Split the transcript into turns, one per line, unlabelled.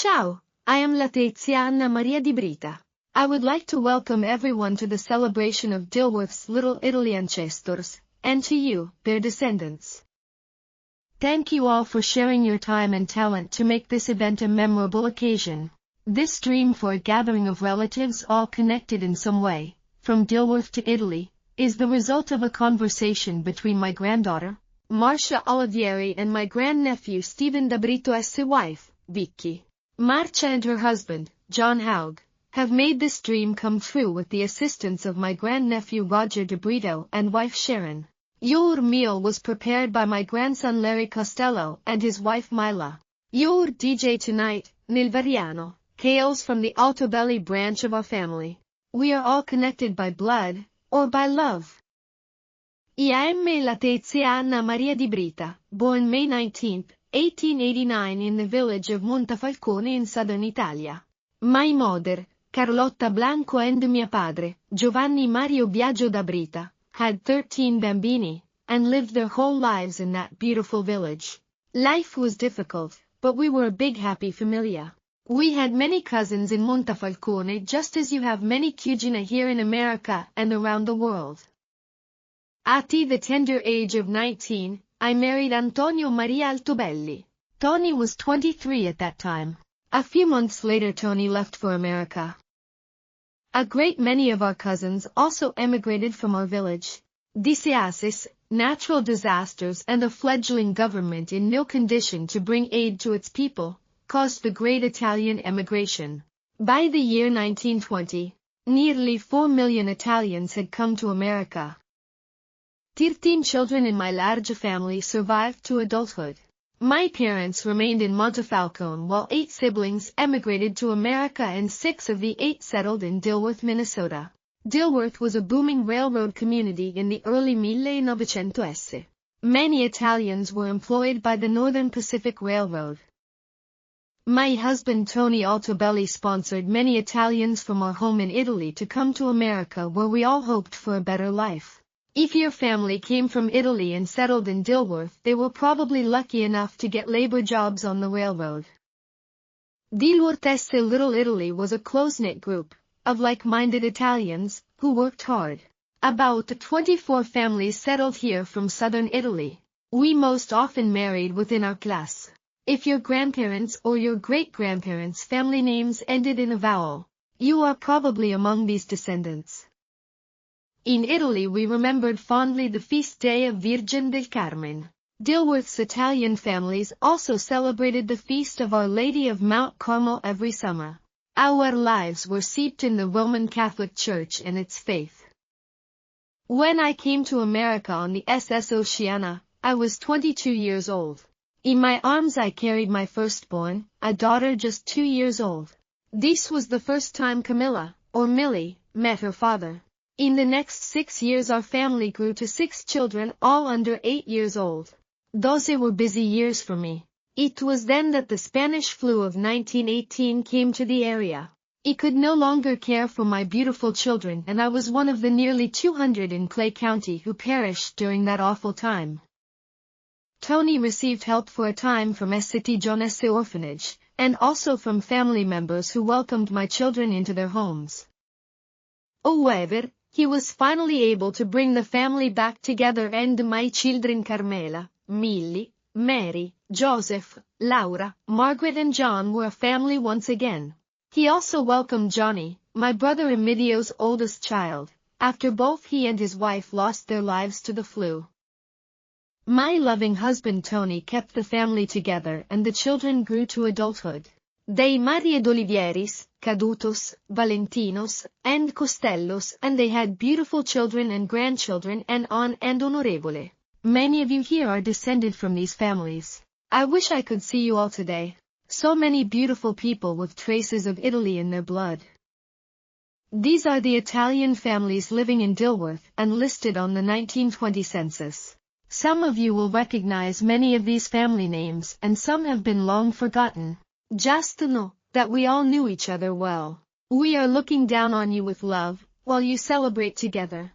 Ciao, I am Letizia Anna Maria DiBrita. I would like to welcome everyone to the celebration of Dilworth's Little Italy ancestors, and to you, their descendants. Thank you all for sharing your time and talent to make this event a memorable occasion. This dream for a gathering of relatives all connected in some way, from Dilworth to Italy, is the result of a conversation between my granddaughter, Marcia Olivieri, and my grandnephew Stephen DiBrita's wife, Vicky. Marcia and her husband, John Haug, have made this dream come true with the assistance of my grandnephew Roger DiBrita and wife Sharon. Your meal was prepared by my grandson Larry Costello and his wife Mila. Your DJ tonight, Nilvariano, hails from the Altobelli branch of our family. We are all connected by blood, or by love. I am Letizia Anna Maria DiBrita, born May 19, 1889 in the village of Montefalcone in southern Italia. My mother, Carlotta Blanco, and mio padre, Giovanni Mario Biagio DiBrita, had 13 bambini, and lived their whole lives in that beautiful village. Life was difficult, but we were a big happy famiglia. We had many cousins in Montefalcone just as you have many cugine here in America and around the world. At the tender age of 19, I married Antonio Maria Altobelli. Tony was 23 at that time. A few months later Tony left for America. A great many of our cousins also emigrated from our village. Disaster, natural disasters, and a fledgling government in no condition to bring aid to its people, caused the great Italian emigration. By the year 1920, nearly 4 million Italians had come to America. 13 children in my large family survived to adulthood. My parents remained in Montefalcone while 8 siblings emigrated to America and 6 of the 8 settled in Dilworth, Minnesota. Dilworth was a booming railroad community in the early 1900s. Many Italians were employed by the Northern Pacific Railroad. My husband Tony Altobelli sponsored many Italians from our home in Italy to come to America, where we all hoped for a better life. If your family came from Italy and settled in Dilworth, they were probably lucky enough to get labor jobs on the railroad. Dilworth's Little Italy was a close-knit group of like-minded Italians who worked hard. About 24 families settled here from southern Italy. We most often married within our class. If your grandparents or your great-grandparents' family names ended in a vowel, you are probably among these descendants. In Italy we remembered fondly the feast day of Virgin del Carmen. Dilworth's Italian families also celebrated the feast of Our Lady of Mount Carmel every summer. Our lives were steeped in the Roman Catholic Church and its faith. When I came to America on the SS Oceana, I was 22 years old. In my arms I carried my firstborn, a daughter just 2 years old. This was the first time Camilla, or Millie, met her father. In the next 6 years our family grew to 6 children, all under 8 years old. Those were busy years for me. It was then that the Spanish flu of 1918 came to the area. I could no longer care for my beautiful children, and I was one of the nearly 200 in Clay County who perished during that awful time. Tony received help for a time from St. John's orphanage, and also from family members who welcomed my children into their homes. However, he was finally able to bring the family back together, and my children Carmela, Millie, Mary, Joseph, Laura, Margaret and John were a family once again. He also welcomed Johnny, my brother Emidio's oldest child, after both he and his wife lost their lives to the flu. My loving husband Tony kept the family together and the children grew to adulthood. They married Olivieris, Cadutos, Valentinos, and Costellos, and they had beautiful children and grandchildren and Onorevole. Many of you here are descended from these families. I wish I could see you all today. So many beautiful people with traces of Italy in their blood. These are the Italian families living in Dilworth and listed on the 1920 census. Some of you will recognize many of these family names, and some have been long forgotten. Just to know that we all knew each other well. We are looking down on you with love, while you celebrate together.